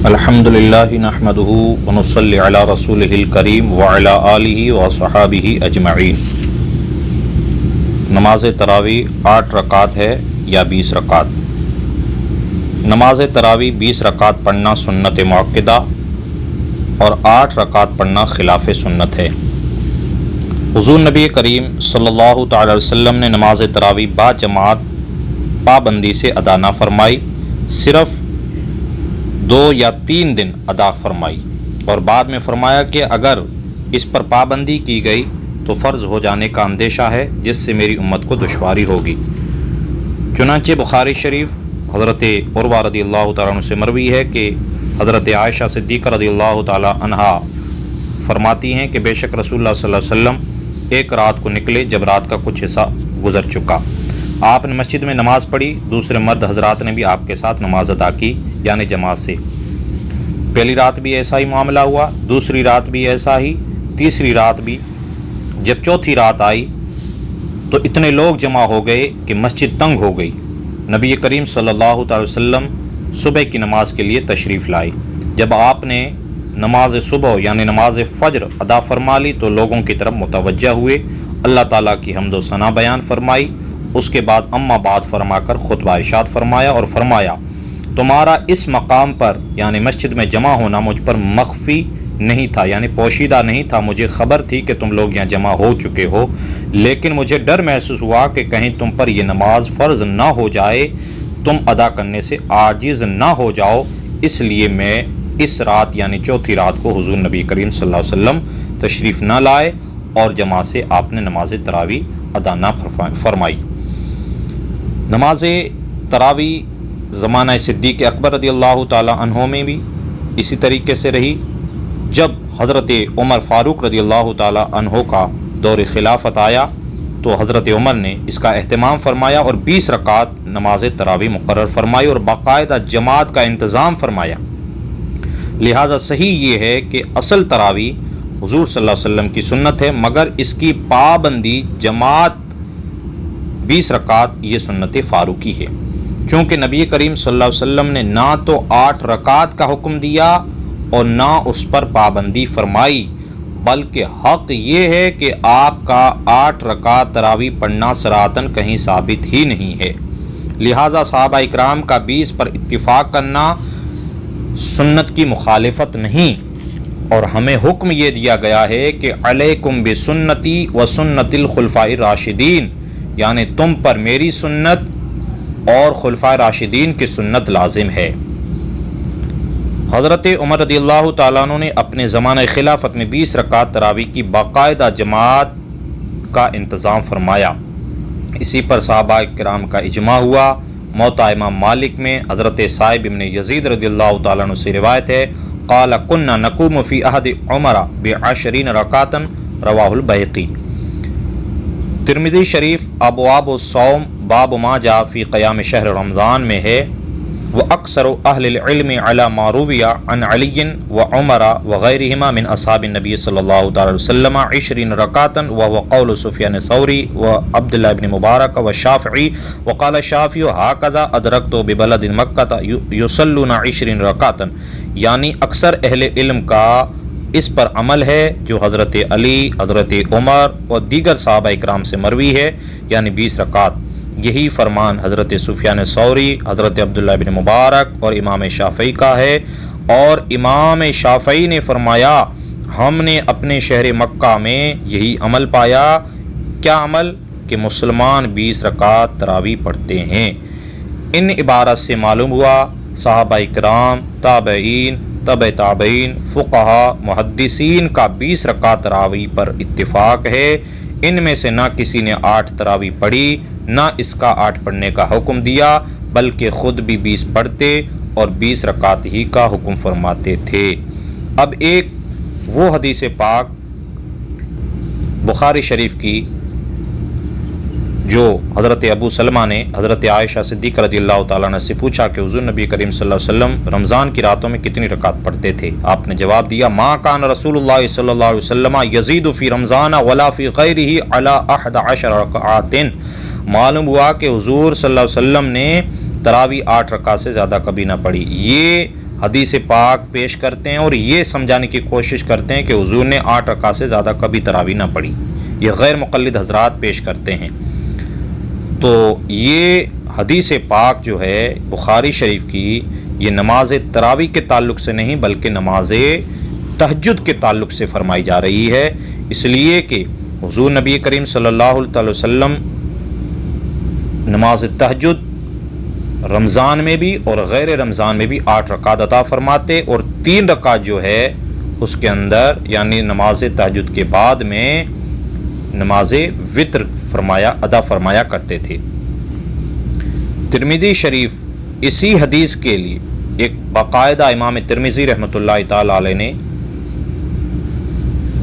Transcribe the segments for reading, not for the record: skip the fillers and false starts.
الحمدللہ نحمدہ ونصلی علی رسولہ الکریم وعلی آلہ وصحابہ اجمعین۔ نماز تراویح 8 رکعت ہے یا 20 رکعت؟ نماز تراویح 20 رکعت پڑھنا سنت مؤکدہ اور 8 رکعت پڑھنا خلاف سنت ہے۔ حضور نبی کریم صلی اللہ تعالی وسلم نے نماز تراویح با جماعت پابندی سے ادا نہ فرمائی، صرف 2 یا 3 دن ادا فرمائی، اور بعد میں فرمایا کہ اگر اس پر پابندی کی گئی تو فرض ہو جانے کا اندیشہ ہے جس سے میری امت کو دشواری ہوگی۔ چنانچہ بخاری شریف حضرت عروہ رضی اللہ تعالیٰ عنہ سے مروی ہے کہ حضرت عائشہ صدیقہ رضی اللہ تعالیٰ عنہا فرماتی ہیں کہ بے شک رسول اللہ صلی اللہ علیہ وسلم ایک رات کو نکلے جب رات کا کچھ حصہ گزر چکا، آپ نے مسجد میں نماز پڑھی، دوسرے مرد حضرات نے بھی آپ کے ساتھ نماز ادا کی، یعنی جماعت سے۔ پہلی رات بھی ایسا ہی معاملہ ہوا، دوسری رات بھی ایسا ہی، تیسری رات بھی۔ جب چوتھی رات آئی تو اتنے لوگ جمع ہو گئے کہ مسجد تنگ ہو گئی۔ نبی کریم صلی اللہ تعالی وسلم صبح کی نماز کے لیے تشریف لائے۔ جب آپ نے نماز صبح یعنی نماز فجر ادا فرما لی تو لوگوں کی طرف متوجہ ہوئے، اللہ تعالیٰ کی حمد و ثنا بیان فرمائی، اس کے بعد اما بعد فرما کر خطبہ ارشاد فرمایا اور فرمایا تمہارا اس مقام پر یعنی مسجد میں جمع ہونا مجھ پر مخفی نہیں تھا، یعنی پوشیدہ نہیں تھا، مجھے خبر تھی کہ تم لوگ یہاں جمع ہو چکے ہو، لیکن مجھے ڈر محسوس ہوا کہ کہیں تم پر یہ نماز فرض نہ ہو جائے، تم ادا کرنے سے عاجز نہ ہو جاؤ، اس لیے میں اس رات یعنی چوتھی رات کو حضور نبی کریم صلی اللہ علیہ وسلم تشریف نہ لائے اور جماعت سے آپ نے نماز تراویح ادا نہ فرمائی۔ نماز تراویح زمانہ صدیق اکبر رضی اللہ تعالی عنہ میں بھی اسی طریقے سے رہی۔ جب حضرت عمر فاروق رضی اللہ تعالی عنہ کا دور خلافت آیا تو حضرت عمر نے اس کا اہتمام فرمایا اور 20 رکعت نماز تراویح مقرر فرمائی اور باقاعدہ جماعت کا انتظام فرمایا۔ لہٰذا صحیح یہ ہے کہ اصل تراویح حضور صلی اللہ علیہ وسلم کی سنت ہے، مگر اس کی پابندی جماعت 20 رکعت یہ سنت فاروقی ہے، چونکہ نبی کریم صلی اللہ علیہ وسلم نے نہ تو 8 رکعت کا حکم دیا اور نہ اس پر پابندی فرمائی، بلکہ حق یہ ہے کہ آپ کا 8 رکعت تراویح پڑھنا صراحتاً کہیں ثابت ہی نہیں ہے۔ لہٰذا صحابہ اکرام کا 20 پر اتفاق کرنا سنت کی مخالفت نہیں، اور ہمیں حکم یہ دیا گیا ہے کہ علیکم بسنتی و سنت الخلفاء الراشدین، یعنی تم پر میری سنت اور خلفاء راشدین کی سنت لازم ہے۔ حضرت عمر رضی اللہ تعالیٰ عنہ نے اپنے زمانہ خلافت میں 20 رکعت تراویح کی باقاعدہ جماعت کا انتظام فرمایا۔ اسی پر صحابہ کرام کا اجماع ہوا۔ موطا امام مالک میں حضرت صائب ابن یزید رضی اللہ تعالیٰ عنہ سے روایت ہے قال كنا نقوم في عهد عمر ب20 رکعتا، رواہ البیہقی۔ ترمذی شریف ابواب الصوم باب ما جاء فی قیام شہر رمضان میں ہے، وَأَكْثَرُ أَهْلِ الْعِلْمِ عَلَى مَا رُوِيَ عَنْ عَلِيٍّ وَعُمَرَ وَغَيْرِهِمَا مِنْ أَصْحَابِ النَّبِيِّ صلی اللہ تعالی وسلم 20 رکعتا، وهو قول سفیان الثوری وعبد اللہ بن مبارک والشافعی، وقال الشافعی هكذا أدركت ببلد مکہ يصلون 20 رکعتا، یعنی اکثر اہل علم کا اس پر عمل ہے جو حضرت علی، حضرت عمر اور دیگر صحابہ اکرام سے مروی ہے، یعنی 20 رکعت۔ یہی فرمان حضرت سفیان ثوری، حضرت عبداللہ بن مبارک اور امام شافعی کا ہے، اور امام شافعی نے فرمایا ہم نے اپنے شہر مکہ میں یہی عمل پایا۔ کیا عمل؟ کہ مسلمان 20 رکعت تراویح پڑھتے ہیں۔ ان عبارت سے معلوم ہوا صحابہ اکرام، تابعین، تبع تابعین، فقہا، محدثین کا 20 رکعت تراویح پر اتفاق ہے۔ ان میں سے نہ کسی نے 8 تراویح پڑھی، نہ اس کا 8 پڑھنے کا حکم دیا، بلکہ خود بھی 20 پڑھتے اور 20 رکعت ہی کا حکم فرماتے تھے۔ اب ایک وہ حدیث پاک بخاری شریف کی جو حضرت ابو سلمہ نے حضرت عائشہ صدیقہ رضی اللہ تعالیٰ عنہ سے پوچھا کہ حضور نبی کریم صلی اللہ علیہ وسلم رمضان کی راتوں میں کتنی رکعت پڑھتے تھے؟ آپ نے جواب دیا ما کان رسول اللہ صلی اللہ علیہ وسلم یزید فی رمضان ولا فی غیرہ علی 11 رکعات۔ معلوم ہوا کہ حضور صلی اللہ علیہ وسلم نے تراویح 8 رکعت سے زیادہ کبھی نہ پڑھی۔ یہ حدیث پاک پیش کرتے ہیں اور یہ سمجھانے کی کوشش کرتے ہیں کہ حضور نے 8 رکعت سے زیادہ کبھی تراویح نہ پڑھی. یہ غیر مقلد حضرات پیش کرتے ہیں. تو یہ حدیث پاک جو ہے بخاری شریف کی، یہ نماز تراویح کے تعلق سے نہیں بلکہ نماز تہجد کے تعلق سے فرمائی جا رہی ہے، اس لیے کہ حضور نبی کریم صلی اللہ علیہ وسلم نماز تہجد رمضان میں بھی اور غیر رمضان میں بھی 8 رکعت عطا فرماتے، اور 3 رکعت جو ہے اس کے اندر یعنی نماز تہجد کے بعد میں نماز وتر ادا فرمایا کرتے تھے. ترمذی شریف اسی حدیث کے لیے ایک باقاعدہ امام ترمذی رحمۃ اللہ تعالی علیہ نے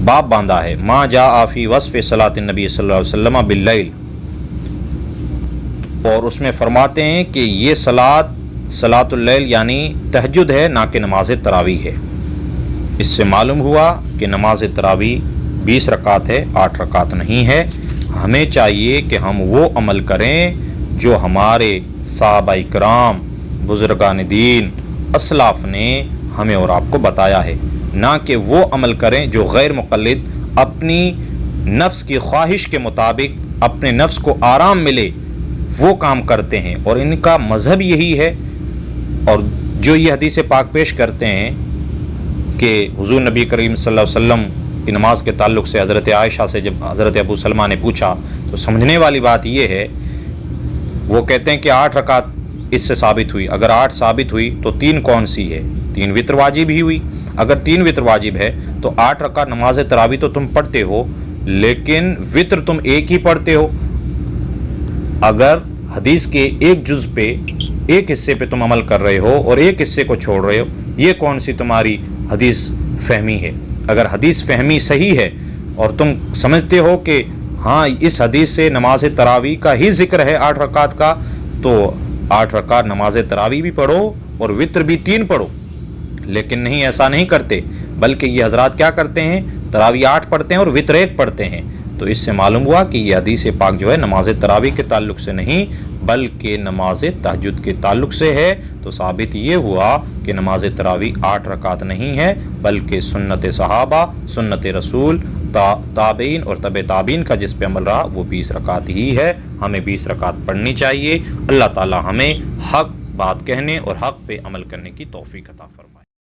باب باندھا ہے، ما جاء فی وصف صلاۃ النبی صلی اللہ علیہ وسلم باللیل، اور اس میں فرماتے ہیں کہ یہ صلاۃ اللیل یعنی تہجد ہے، نہ کہ نماز تراویح ہے. اس سے معلوم ہوا کہ نماز تراویح 20 رکعت ہے، 8 رکعت نہیں ہے. ہمیں چاہیے کہ ہم وہ عمل کریں جو ہمارے صحابہ کرام، بزرگان دین، اسلاف نے ہمیں اور آپ کو بتایا ہے، نہ کہ وہ عمل کریں جو غیر مقلد اپنی نفس کی خواہش کے مطابق اپنے نفس کو آرام ملے وہ کام کرتے ہیں. اور ان کا مذہب یہی ہے. اور جو یہ حدیث پاک پیش کرتے ہیں کہ حضور نبی کریم صلی اللہ علیہ وسلم کی نماز کے تعلق سے حضرت عائشہ سے جب حضرت ابو سلمہ نے پوچھا تو سمجھنے والی بات یہ ہے، وہ کہتے ہیں کہ 8 رکعت اس سے ثابت ہوئی. اگر 8 ثابت ہوئی تو 3 کون سی ہے؟ 3 وتر واجب ہی ہوئی. اگر 3 وتر واجب ہے تو 8 رکعت نماز تراویح تو تم پڑھتے ہو، لیکن وتر تم ایک ہی پڑھتے ہو. اگر حدیث کے ایک جز پہ، ایک حصے پہ تم عمل کر رہے ہو اور ایک حصے کو چھوڑ رہے ہو، یہ کون سی تمہاری حدیث فہمی ہے؟ اگر حدیث فہمی صحیح ہے اور تم سمجھتے ہو کہ ہاں اس حدیث سے نماز تراویح کا ہی ذکر ہے 8 رکعت کا، تو 8 رکعت نماز تراویح بھی پڑھو اور وتر بھی 3 پڑھو. لیکن نہیں، ایسا نہیں کرتے، بلکہ یہ حضرات کیا کرتے ہیں؟ تراویح 8 پڑھتے ہیں اور وتر 1 پڑھتے ہیں. تو اس سے معلوم ہوا کہ یہ حدیث پاک جو ہے نماز تراویح کے تعلق سے نہیں بلکہ نماز تہجد کے تعلق سے ہے. تو ثابت یہ ہوا کہ نماز تراویح 8 رکعت نہیں ہے بلکہ سنت صحابہ، سنت رسول، تابعین اور تبع تابعین کا جس پہ عمل رہا وہ 20 رکعت ہی ہے. ہمیں 20 رکعت پڑھنی چاہیے. اللہ تعالی ہمیں حق بات کہنے اور حق پہ عمل کرنے کی توفیق عطا فرمائے.